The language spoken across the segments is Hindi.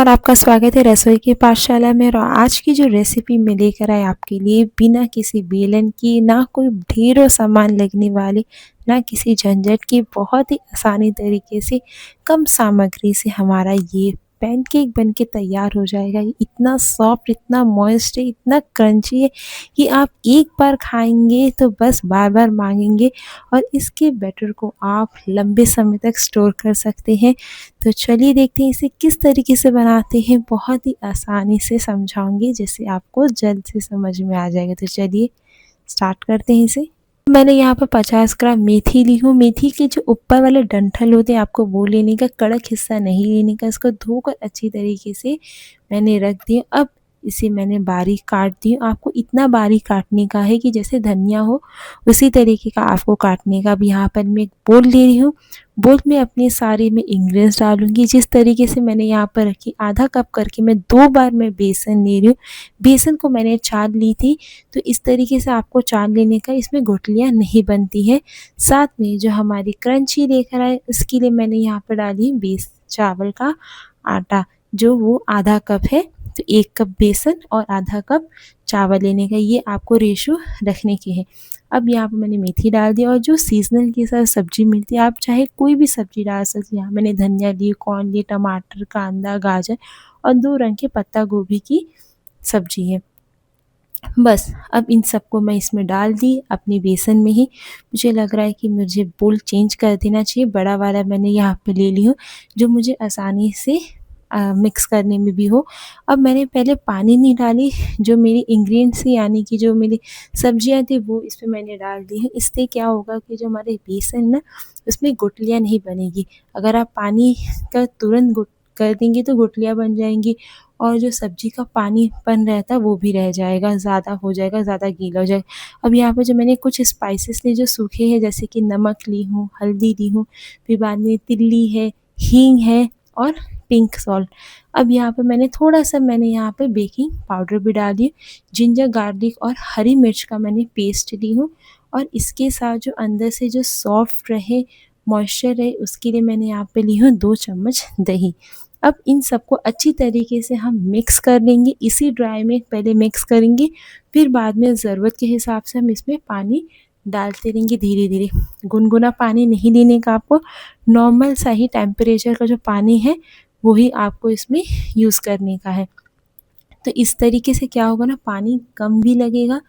और आपका स्वागत है रसोई की पाठशाला में। और आज की जो रेसिपी मैं लेकर आई आपके लिए, बिना किसी बेलन की, ना कोई ढेरों सामान लगने वाली, ना किसी झंझट की, बहुत ही आसानी तरीके से कम सामग्री से हमारा ये पैनकेक बनके तैयार हो जाएगा। ये इतना सॉफ्ट, इतना मॉइस्ट है, इतना क्रंची है कि आप एक बार खाएंगे तो बस बार बार मांगेंगे। और इसके बैटर को आप लंबे समय तक स्टोर कर सकते हैं। तो चलिए देखते हैं इसे किस तरीके से बनाते हैं। बहुत ही आसानी से समझाऊंगी जिससे आपको जल्द से समझ में आ जाएगा। तो चलिए स्टार्ट करते हैं इसे। मैंने यहाँ पर 50 ग्राम मेथी ली हूँ। मेथी के जो ऊपर वाले डंठल होते हैं आपको वो लेने का, कड़क हिस्सा नहीं लेने का। इसको धोकर अच्छी तरीके से मैंने रख दिया। अब इसे मैंने बारीक काट दी। आपको इतना बारीक काटने का है कि जैसे धनिया हो उसी तरीके का आपको काटने का। अब यहाँ पर मैं एक बोल ले रही हूँ। बोल में अपने सारे मैं इंग्रेडिएंट्स डालूंगी। जिस तरीके से मैंने यहाँ पर रखी, आधा कप करके मैं 2 बार मैं बेसन ले रही हूँ। बेसन को मैंने चाल ली थी। तो इस तरीके से आपको चाल लेने का, इसमें गुठलियाँ नहीं बनती है। साथ में जो हमारी क्रंची लेकर आए उसके लिए मैंने यहाँ पर डाली चावल का आटा, जो वो आधा कप है। तो 1 कप बेसन और आधा कप चावल लेने का, ये आपको रेशो रखने के है। अब यहाँ पे मैंने मेथी डाल दी। और जो सीजनल के साथ सब्जी मिलती है, आप चाहे कोई भी सब्जी डाल सकते हैं। यहाँ मैंने धनिया ली, कॉर्न ली, टमाटर, कांदा, गाजर और 2 रंग के पत्ता गोभी की सब्जी है। बस अब इन सबको मैं इसमें डाल दी अपने बेसन में ही। मुझे लग रहा है कि मुझे बोल चेंज कर देना चाहिए। बड़ा वाला मैंने यहाँ पे ले ली हूँ जो मुझे आसानी से मिक्स करने में भी हो। अब मैंने पहले पानी नहीं डाली। जो मेरी इंग्रेडिएंट्स थी, यानी कि जो मेरी सब्जियां थी, वो इसमें मैंने डाल दी है। इससे क्या होगा कि जो हमारे बेसन ना, उसमें गुठलियाँ नहीं बनेगी। अगर आप पानी का तुरंत कर देंगे तो गुठलियाँ बन जाएंगी। और जो सब्जी का पानीपन रहता है वो भी रह जाएगा, ज़्यादा हो जाएगा, ज़्यादा गीला हो जाएगा। अब यहाँ पे जो मैंने कुछ स्पाइसेस लिए जो सूखे हैं, जैसे कि नमक ली हूँ, हल्दी ली हूँ, फिर बाद में तिल्ली है, हींग है और पिंक सॉल्ट। अब यहाँ पे मैंने यहाँ पे बेकिंग पाउडर भी डाल दी। जिंजर गार्लिक और हरी मिर्च का मैंने पेस्ट ली हूँ। और इसके साथ जो अंदर से जो सॉफ्ट रहे, मॉइस्चर रहे, उसके लिए मैंने यहाँ पे ली हूँ 2 चम्मच दही। अब इन सबको अच्छी तरीके से हम मिक्स कर लेंगे। इसी ड्राई में पहले मिक्स करेंगे, फिर बाद में ज़रूरत के हिसाब से हम इसमें पानी डालते रहेंगे धीरे धीरे। गुनगुना पानी नहीं देने का आपको, नॉर्मल सा ही टेम्परेचर का जो पानी है वही आपको इसमें यूज़ करने का है। तो इस तरीके से क्या होगा ना, पानी कम भी लगेगा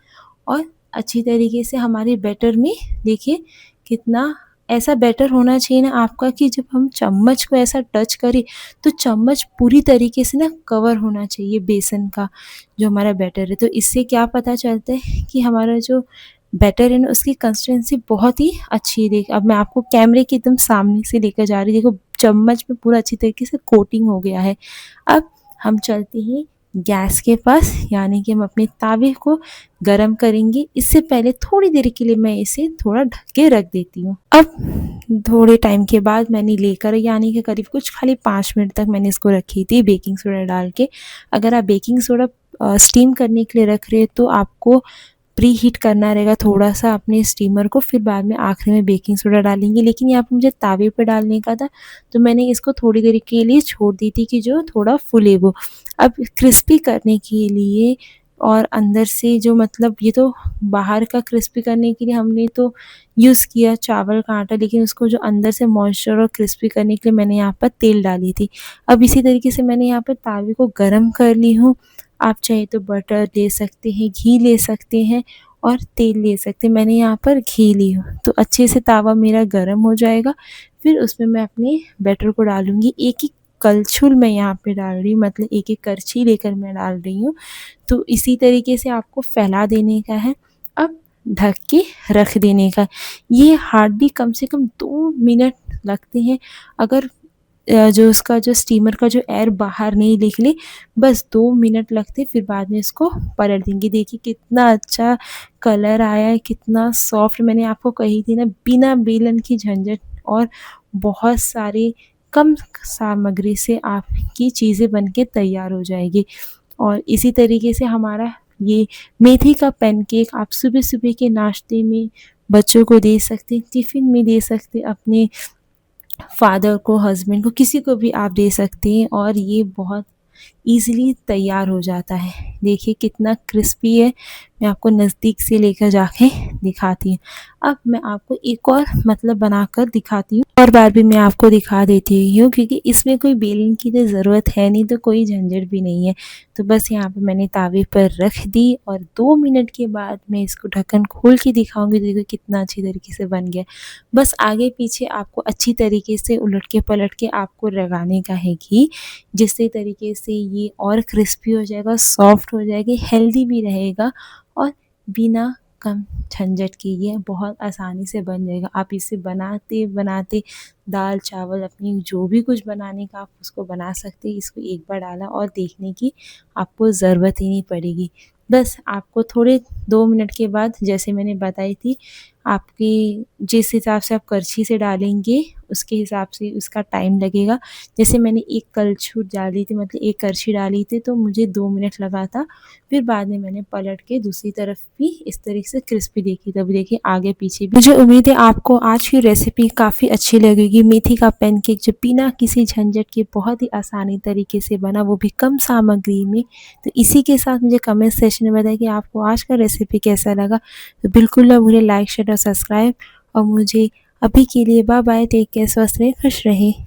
और अच्छी तरीके से हमारे बैटर में, देखिए कितना ऐसा बैटर होना चाहिए ना आपका कि जब हम चम्मच को ऐसा टच करें तो चम्मच पूरी तरीके से ना कवर होना चाहिए बेसन का, जो हमारा बैटर है। तो इससे क्या पता चलता है कि हमारा जो बैटर है ना, उसकी कंसिस्टेंसी बहुत ही अच्छी है। देख, अब मैं आपको कैमरे के एकदम सामने से लेकर जा रही हूँ। देखो चम्मच में पूरा अच्छी तरीके से कोटिंग हो गया है। अब हम चलते हैं गैस के पास, यानी कि हम अपने तावे को गरम करेंगे। इससे पहले थोड़ी देर के लिए मैं इसे थोड़ा ढक के रख देती हूँ। अब थोड़े टाइम के बाद मैंने लेकर, यानी कि करीब कुछ खाली 5 मिनट तक मैंने इसको रखी थी बेकिंग सोडा डाल के। अगर आप बेकिंग सोडा स्टीम करने के लिए रख रहे हैं तो आपको प्री हीट करना रहेगा थोड़ा सा अपने स्टीमर को, फिर बाद में आखिरी में बेकिंग सोडा डालेंगे। लेकिन यहाँ पे मुझे तावे पे डालने का था तो मैंने इसको थोड़ी देर के लिए छोड़ दी थी कि जो थोड़ा फूले वो। अब क्रिस्पी करने के लिए और अंदर से जो, मतलब ये तो बाहर का क्रिस्पी करने के लिए हमने तो यूज़ किया चावल का आटा, लेकिन उसको जो अंदर से मॉइस्चर और क्रिस्पी करने के लिए मैंने यहाँ पर तेल डाली थी। अब इसी तरीके से मैंने यहाँ पर तावे को गरम कर ली हूँ। आप चाहे तो बटर ले सकते हैं, घी ले सकते हैं और तेल ले सकते हैं। मैंने यहाँ पर घी ली हूँ। तो अच्छे से तावा मेरा गरम हो जाएगा। फिर उसमें मैं अपने बैटर को डालूँगी। एक-एक कलछुल मैं यहाँ पे डाल रही हूँ, मतलब एक-एक करछी लेकर मैं डाल रही हूँ। तो इसी तरीके से आपको फैला देने का है। अब ढक के रख देने का। ये हार्डली कम से कम 2 मिनट लगते हैं। अगर जो उसका जो स्टीमर का जो एयर बाहर नहीं निकले, बस 2 मिनट लगते, फिर बाद में इसको पलट देंगे। देखिए कितना अच्छा कलर आया है, कितना सॉफ्ट। मैंने आपको कही थी ना, बिना बेलन की झंझट और बहुत सारे कम सामग्री से आपकी चीज़ें बनके तैयार हो जाएगी। और इसी तरीके से हमारा ये मेथी का पैनकेक आप सुबह-सुबह के नाश्ते में बच्चों को दे सकते हैं, टिफ़िन में दे सकते हैं, अपने फादर को, हस्बैंड को, किसी को भी आप दे सकते हैं। और ये बहुत ईज़िली तैयार हो जाता है। देखिए कितना क्रिस्पी है, मैं आपको नज़दीक से लेकर जाके दिखाती हूँ। अब मैं आपको एक और मतलब बनाकर दिखाती हूँ, और बार भी मैं आपको दिखा देती हूँ क्योंकि इसमें कोई बेलन की तो ज़रूरत है नहीं, तो कोई झंझट भी नहीं है। तो बस यहाँ पे मैंने तवे पर रख दी और 2 मिनट के बाद मैं इसको ढक्कन खोल के दिखाऊँगी। देखो कितना अच्छी तरीके से बन गया। बस आगे पीछे आपको अच्छी तरीके से उलट के पलट के आपको लगाने का है घी, जिससे तरीके से ये और क्रिस्पी हो जाएगा, सॉफ्ट हो जाएगी, हेल्दी भी रहेगा और बिना कम झंझट के ये बहुत आसानी से बन जाएगा। आप इसे बनाते-बनाते दाल-चावल अपनी जो भी कुछ बनाने का आप उसको बना सकते हैं। इसको एक बार डाला और देखने की आपको ज़रूरत ही नहीं पड़ेगी। बस आपको थोड़े 2 मिनट के बाद जैसे मैंने बताई थी, आपकी जिस हिसाब से आप करछी से डालेंगे उसके हिसाब से उसका टाइम लगेगा। जैसे मैंने 1 कलछुल डाली थी, मतलब 1 करछी डाली थी, तो मुझे 2 मिनट लगा था। फिर बाद में मैंने पलट के दूसरी तरफ भी इस तरीके से क्रिस्पी देखी, तब देखिए आगे पीछे भी। मुझे उम्मीद है आपको आज की रेसिपी काफ़ी अच्छी लगेगी। मेथी का पैनकेक जो बिना किसी झंझट के बहुत ही आसानी तरीके से बना, वो भी कम सामग्री में। तो इसी के साथ मुझे कमेंट सेक्शन में बताएं कि आपको आज का रेसिपी कैसा लगा। तो बिल्कुल ना भूलें लाइक, शेयर और सब्सक्राइब। और मुझे अभी के लिए बाय बाय, टेक केयर, स्वस्थ रहें, खुश रहें।